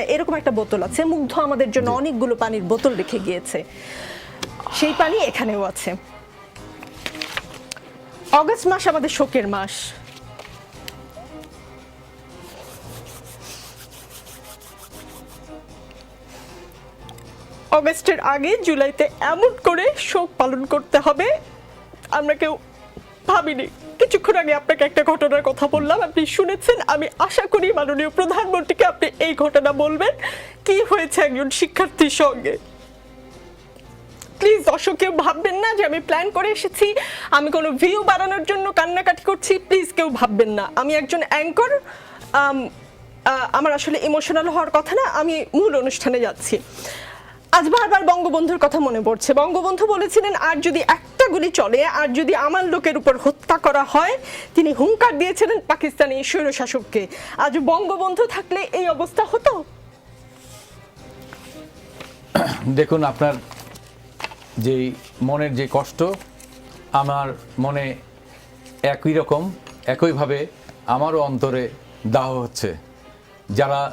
হয় এরকম একটা বোতল আছে। মুগ্ধ আমাদের জন্য অনেকগুলো পানির বোতল রেখে গিয়েছে, সেই পানি এখানেও আছে। অগস্ট মাস আমাদের শোকের মাস। অগস্টের আগে জুলাইতে এমন করে শোক পালন করতে হবে আমরা কেউ ভাবিনি। কিছুক্ষণ আগে আপনাকে একটা ঘটনার কথা বললাম, আপনি শুনেছেন। আমি আশা করি মাননীয় প্রধানমন্ত্রীকে আপনি এই ঘটনা বলবেন, কি হয়েছে একজন শিক্ষার্থীর সঙ্গে। প্লিজ দর্শক কেউ ভাববেন না যে আমি প্ল্যান করে এসেছি, আমি কোনো ভিউ বাড়ানোর জন্য কান্নাকাটি করছি, প্লিজ কেউ ভাববেন না। আমি একজন অ্যাঙ্কর, আমার আসলে ইমোশনাল হওয়ার কথা না, আমি মূল অনুষ্ঠানে যাচ্ছি। আজ বারবার বঙ্গবন্ধুর কথা মনে পড়ছে। বঙ্গবন্ধু বলেছিলেন আর যদি একটা গুলি চলে, আর যদি আমার লোকের উপর হত্যা করা হয়, তিনি হুঙ্কার দিয়েছিলেন পাকিস্তানি স্বৈরশাসককে। আজ বঙ্গবন্ধু থাকলে এই অবস্থা হতো? দেখুন, আপনার যেই মনের যে কষ্ট আমার মনে একই রকম, একইভাবে আমারও অন্তরে দাহ হচ্ছে। যারা